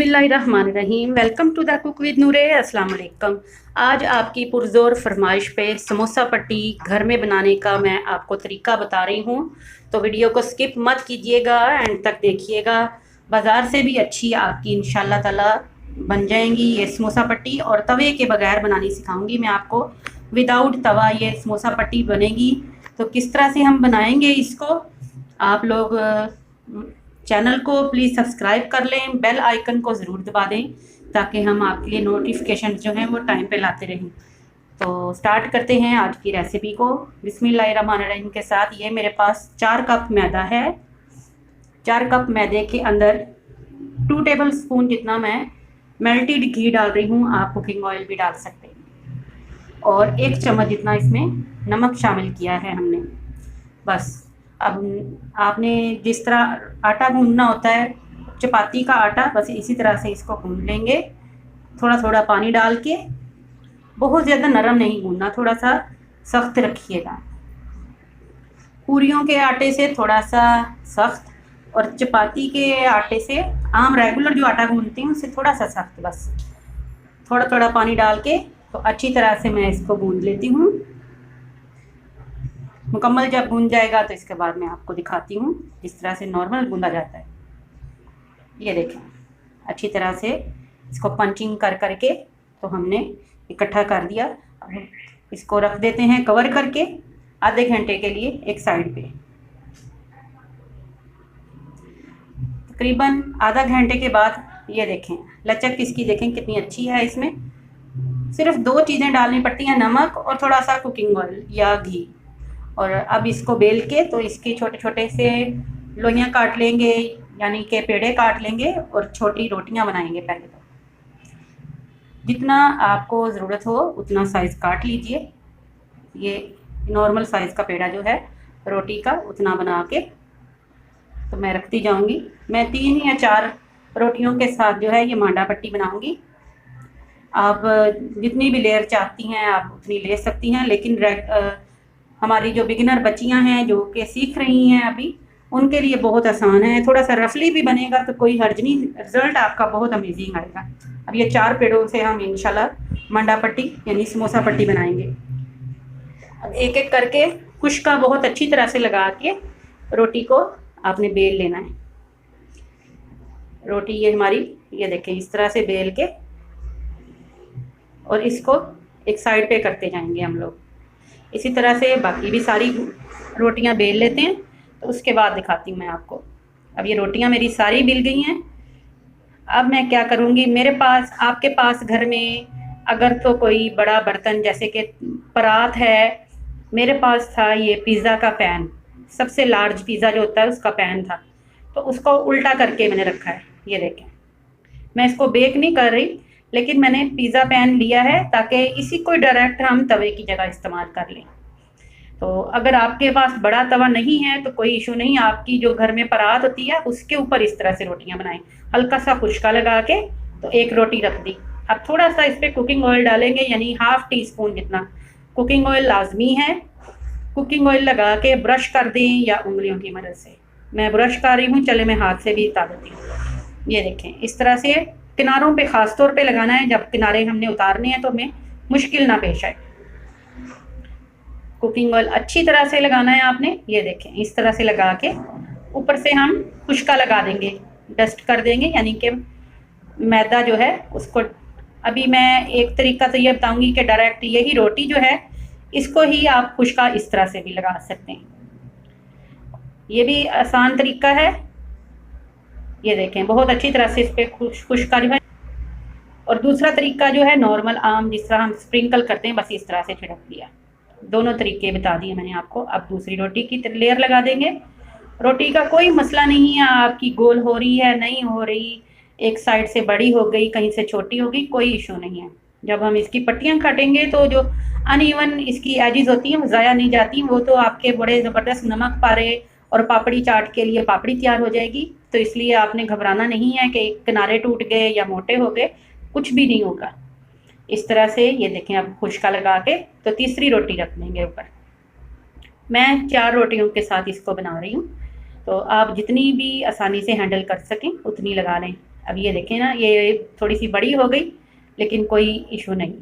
बिस्मिल्लाहिर्रहमानिर्रहीम। Welcome to the cook with Noore. अस्सलाम वालेकुम। आज आपकी पुरजोर फरमाइश पे समोसा पट्टी घर में बनाने का मैं आपको तरीका बता रही हूँ, तो वीडियो को स्किप मत कीजिएगा, एंड तक देखिएगा। बाज़ार से भी अच्छी आपकी इंशाल्लाह ताला बन जाएंगी ये समोसा पट्टी, और तवे के बगैर बनानी सिखाऊंगी मैं आपको। विदाउट तवा ये समोसा पट्टी बनेगी। तो किस तरह से हम बनाएंगे इसको, आप लोग चैनल को प्लीज़ सब्सक्राइब कर लें, बेल आइकन को ज़रूर दबा दें ताकि हम आपके लिए नोटिफिकेशन जो हैं वो टाइम पे लाते रहें। तो स्टार्ट करते हैं आज की रेसिपी को बिस्मिल्लाहिर्रहमानिर्रहीम के साथ। ये मेरे पास 4 कप मैदा है। 4 कप मैदे के अंदर 2 टेबल स्पून जितना मैं मेल्टेड घी डाल रही हूँ, आप कुकिंग ऑयल भी डाल सकते हैं, और 1 चम्मच जितना इसमें नमक शामिल किया है हमने। बस अब आपने जिस तरह आटा गूंदना होता है, चपाती का आटा, बस इसी तरह से इसको गूंद लेंगे। थोड़ा थोड़ा पानी डाल के, बहुत ज़्यादा नरम नहीं गूंदना, थोड़ा सा सख्त रखिएगा। पूरियों के आटे से थोड़ा सा सख्त, और चपाती के आटे से, आम रेगुलर जो आटा गूंदते हैं उससे थोड़ा सा सख्त। बस थोड़ा थोड़ा पानी डाल के तो अच्छी तरह से मैं इसको गूंद लेती हूँ। मुकम्मल जब गूंद जाएगा तो इसके बाद मैं आपको दिखाती हूँ जिस तरह से नॉर्मल गूंदा जाता है। ये देखें, अच्छी तरह से इसको पंचिंग कर करके तो हमने इकट्ठा कर दिया। अब इसको रख देते हैं कवर करके आधे घंटे के लिए एक साइड पे। तकरीबन आधा घंटे के बाद ये देखें, लचक इसकी देखें कितनी अच्छी है। इसमें सिर्फ 2 चीज़ें डालनी पड़ती हैं, नमक और थोड़ा सा कुकिंग ऑयल या घी। और अब इसको बेल के तो इसके छोटे छोटे से लोइयाँ काट लेंगे, यानी कि पेड़े काट लेंगे, और छोटी रोटियां बनाएंगे। पहले तो जितना आपको ज़रूरत हो उतना साइज़ काट लीजिए। ये नॉर्मल साइज़ का पेड़ा जो है रोटी का, उतना बना के तो मैं रखती जाऊंगी। मैं 3 या 4 रोटियों के साथ जो है ये मांडा पट्टी बनाऊंगी। आप जितनी भी लेयर चाहती हैं आप उतनी ले सकती हैं, लेकिन हमारी जो बिगिनर बच्चियां हैं जो कि सीख रही हैं अभी, उनके लिए बहुत आसान है। थोड़ा सा रफली भी बनेगा तो कोई हर्ज नहीं, रिज़ल्ट आपका बहुत अमेजिंग आएगा। अब ये 4 पेड़ों से हम इंशाल्लाह मंडा पट्टी यानी समोसा पट्टी बनाएंगे। अब एक एक करके खुश्का बहुत अच्छी तरह से लगा के रोटी को आपने बेल लेना है। रोटी ये हमारी, ये देखें, इस तरह से बेल के और इसको एक साइड पे करते जाएंगे हम लोग। इसी तरह से बाकी भी सारी रोटियां बेल लेते हैं, तो उसके बाद दिखाती हूँ मैं आपको। अब ये रोटियां मेरी सारी बिल गई हैं। अब मैं क्या करूँगी, मेरे पास, आपके पास घर में अगर तो कोई बड़ा बर्तन जैसे कि परात है, मेरे पास था ये पिज़्ज़ा का पैन, सबसे लार्ज पिज़्ज़ा जो होता है उसका पैन था, तो उसको उल्टा करके मैंने रखा है। ये देखें, मैं इसको बेक नहीं कर रही, लेकिन मैंने पिज़्ज़ा पैन लिया है ताकि इसी को डायरेक्ट हम तवे की जगह इस्तेमाल कर लें। तो अगर आपके पास बड़ा तवा नहीं है तो कोई इशू नहीं, आपकी जो घर में परात होती है उसके ऊपर इस तरह से रोटियां बनाएं। हल्का सा खुश्का लगा के तो एक रोटी रख दी। अब थोड़ा सा इस पर कुकिंग ऑयल डालेंगे, यानी ½ टी स्पून जितना कुकिंग ऑयल लाजमी है। कुकिंग ऑयल लगा के ब्रश कर दें या उंगलियों की मदद से। मैं ब्रश कर रही हूँ, चले मैं हाथ से भी बता देती हूँ। ये देखें, इस तरह से किनारों पे ख़ास तौर पे लगाना है, जब किनारे हमने उतारने हैं तो हमें मुश्किल ना पेश आए। कुकिंग ऑयल अच्छी तरह से लगाना है आपने। ये देखें, इस तरह से लगा के ऊपर से हम खुश्का लगा देंगे, डस्ट कर देंगे, यानी कि मैदा जो है उसको। अभी मैं एक तरीका तो ये बताऊंगी कि डायरेक्ट यही रोटी जो है इसको ही आप खुश्का इस तरह से भी लगा सकते हैं। ये भी आसान तरीका है। ये देखें, बहुत अच्छी तरह से इस पर खुश्का जो है। और दूसरा तरीका जो है नॉर्मल आम जिस तरह हम स्प्रिंकल करते हैं, बस इस तरह से छिड़क दिया। दोनों तरीके बता दिए मैंने आपको। अब दूसरी रोटी की लेयर लगा देंगे। रोटी का कोई मसला नहीं है, आपकी गोल हो रही है नहीं हो रही, एक साइड से बड़ी हो गई कहीं से छोटी हो गई, कोई इशू नहीं है। जब हम इसकी पट्टियाँ काटेंगे तो जो अनइवन इसकी एजिज होती हैं वो ज़ाया नहीं जाती, वो तो आपके बड़े ज़बरदस्त नमक पारे और पापड़ी चाट के लिए पापड़ी तैयार हो जाएगी। तो इसलिए आपने घबराना नहीं है कि किनारे टूट गए या मोटे हो गए, कुछ भी नहीं होगा। इस तरह से ये देखें, अब खुश्का लगा के तो तीसरी रोटी रख देंगे ऊपर। मैं 4 रोटियों के साथ इसको बना रही हूँ, तो आप जितनी भी आसानी से हैंडल कर सकें उतनी लगा लें। अब ये देखें ना, ये थोड़ी सी बड़ी हो गई, लेकिन कोई इशू नहीं।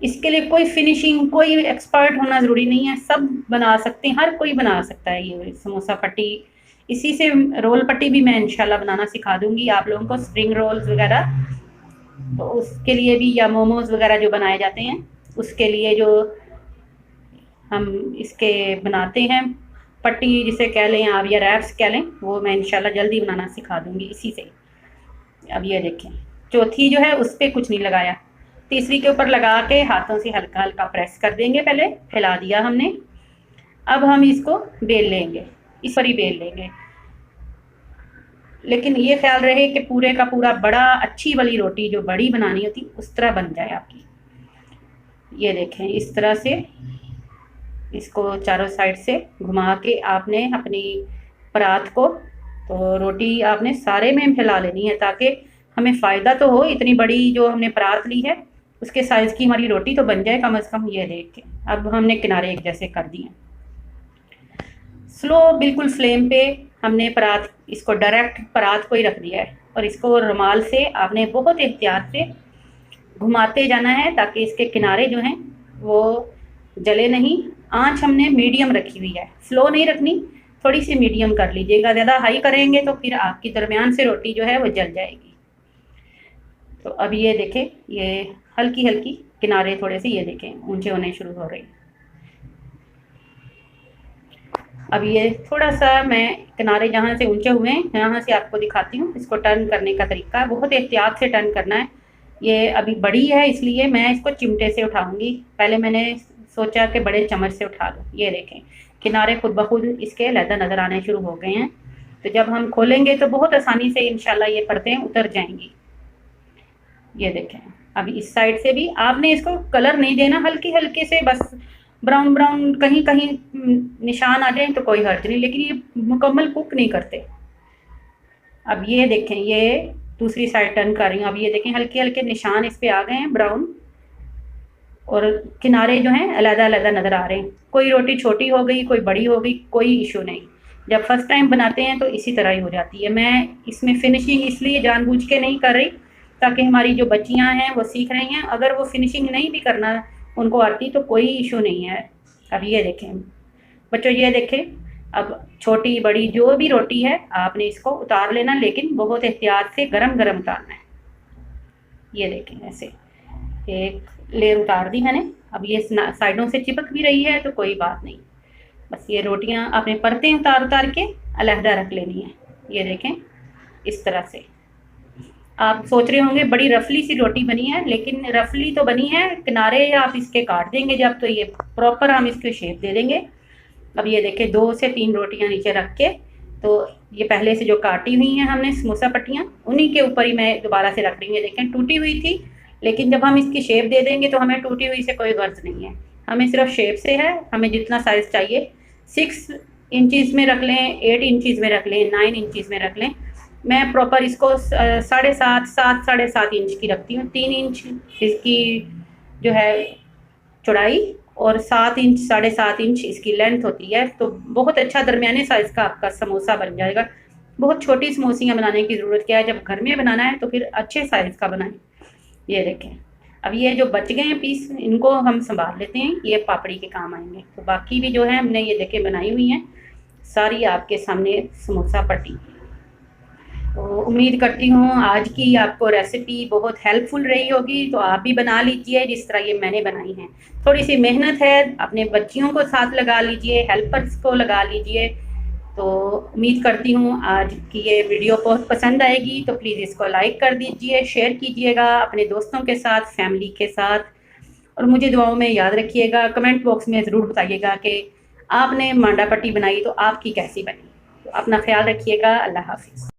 इसके लिए कोई फिनिशिंग, कोई एक्सपर्ट होना ज़रूरी नहीं है, सब बना सकते हैं, हर कोई बना सकता है ये समोसा पट्टी। इसी से रोल पट्टी भी मैं इंशाल्लाह बनाना सिखा दूंगी आप लोगों को, स्प्रिंग रोल्स वगैरह। तो उसके लिए भी, या मोमोज वगैरह जो बनाए जाते हैं उसके लिए जो हम इसके बनाते हैं पट्टी जिसे कह लें आप, या रैप्स कह लें, वो मैं इंशाल्लाह जल्दी बनाना सिखा दूंगी इसी से। अब ये देखें, चौथी जो है उस पर कुछ नहीं लगाया, तीसरी के ऊपर लगा के हाथों से हल्का हल्का प्रेस कर देंगे, पहले फैला दिया हमने। अब हम इसको बेल लेंगे, इस पर ही बेल लेंगे, लेकिन ये ख्याल रहे कि पूरे का पूरा बड़ा, अच्छी वाली रोटी जो बड़ी बनानी होती उस तरह बन जाए आपकी। ये देखें, इस तरह से इसको चारों साइड से घुमा के आपने अपनी परात को, तो रोटी आपने सारे में फैला लेनी है, ताकि हमें फ़ायदा तो हो। इतनी बड़ी जो हमने परात ली है उसके साइज़ की हमारी रोटी तो बन जाए कम से कम। ये देख के अब हमने किनारे एक जैसे कर दिए, स्लो बिल्कुल फ्लेम पे हमने परात, इसको डायरेक्ट परात को ही रख दिया है, और इसको रुमाल से आपने बहुत एहतियात से घुमाते जाना है, ताकि इसके किनारे जो हैं वो जले नहीं। आंच हमने मीडियम रखी हुई है, स्लो नहीं रखनी, थोड़ी सी मीडियम कर लीजिएगा। ज़्यादा हाई करेंगे तो फिर आपकी दरमियान से रोटी जो है वो जल जाएगी। तो अब ये देखें, ये हल्की हल्की किनारे थोड़े से ये देखें ऊंचे होने शुरू हो रहे हैं। अब ये थोड़ा सा मैं किनारे जहाँ से ऊंचे हुए हैं यहाँ से आपको दिखाती हूँ। इसको टर्न करने का तरीका बहुत एहतियात से टर्न करना है। ये अभी बड़ी है इसलिए मैं इसको चिमटे से उठाऊंगी, पहले मैंने सोचा कि बड़े चम्मच से उठा लूँ। ये देखें, किनारे खुद ब खुद इसके लहदा नज़र आने शुरू हो गए हैं। तो जब हम खोलेंगे तो बहुत आसानी से इंशाल्लाह ये परतें उतर जाएंगी। ये देखें, अभी इस साइड से भी आपने इसको कलर नहीं देना, हल्के हल्के से बस ब्राउन ब्राउन कहीं कहीं निशान आ जाए तो कोई हर्ज नहीं, लेकिन ये मुकम्मल कुक नहीं करते। अब ये देखें, ये दूसरी साइड टर्न कर रही हूँ। अब ये देखें, हल्के हल्के निशान इस पे आ गए हैं ब्राउन, और किनारे जो हैं अलग अलग नज़र आ रहे हैं। कोई रोटी छोटी हो गई, कोई बड़ी हो गई, कोई इशू नहीं। जब फर्स्ट टाइम बनाते हैं तो इसी तरह ही हो जाती है। मैं इसमें फिनिशिंग इसलिए जानबूझ के नहीं कर रही ताकि हमारी जो बच्चियां हैं वो सीख रही हैं, अगर वो फिनिशिंग नहीं भी करना उनको आती तो कोई इशू नहीं है। अब ये देखें बच्चों, ये देखें, अब छोटी बड़ी जो भी रोटी है आपने इसको उतार लेना, लेकिन बहुत एहतियात से गरम गरम उतारना है। ये देखें, ऐसे एक लेयर उतार दी मैंने। अब ये साइडों से चिपक भी रही है तो कोई बात नहीं, बस ये रोटियां आपने परतें उतार उतार के अलहदा रख लेनी है। ये देखें, इस तरह से। आप सोच रहे होंगे बड़ी रफली सी रोटी बनी है, लेकिन रफली तो बनी है, किनारे आप इसके काट देंगे जब तो ये प्रॉपर हम इसको शेप दे देंगे। अब ये देखें, 2 से 3 रोटियां नीचे रख के, तो ये पहले से जो काटी हुई हैं हमने समोसा पट्टियाँ, उन्हीं के ऊपर ही मैं दोबारा से रख रही हूँ। ये देखें, टूटी हुई थी, लेकिन जब हम इसकी शेप दे देंगे तो हमें टूटी हुई से कोई गर्ज नहीं है, हमें सिर्फ शेप से है। हमें जितना साइज़ चाहिए 6 इंचज़ में रख लें, 8 इंचज़ में रख लें, 9 इंचज़ में रख लें। मैं प्रॉपर इसको 7.5 इंच की रखती हूँ। 3 इंच इसकी जो है चौड़ाई और 7 इंच 7.5 इंच इसकी लेंथ होती है, तो बहुत अच्छा दरमियाने साइज़ का आपका समोसा बन जाएगा। बहुत छोटी समोसियाँ बनाने की ज़रूरत क्या है, जब घर में बनाना है तो फिर अच्छे साइज़ का बनाएं। ये देखें, अब ये जो बच गए हैं पीस, इनको हम संभाल लेते हैं, ये पापड़ी के काम आएंगे। तो बाकी भी जो है हमने ये देखें बनाई हुई हैं सारी आपके सामने समोसा पट्टी। तो उम्मीद करती हूँ आज की आपको रेसिपी बहुत हेल्पफुल रही होगी। तो आप भी बना लीजिए जिस तरह ये मैंने बनाई है। थोड़ी सी मेहनत है, अपने बच्चियों को साथ लगा लीजिए, हेल्पर्स को लगा लीजिए। तो उम्मीद करती हूँ आज की ये वीडियो बहुत पसंद आएगी। तो प्लीज़ इसको लाइक कर दीजिए, शेयर कीजिएगा अपने दोस्तों के साथ, फैमिली के साथ, और मुझे दुआओं में याद रखिएगा। कमेंट बॉक्स में ज़रूर बताइएगा कि आपने मांडा पट्टी बनाई तो आपकी कैसी बनी। तो अपना ख्याल रखिएगा। अल्लाह हाफिज़।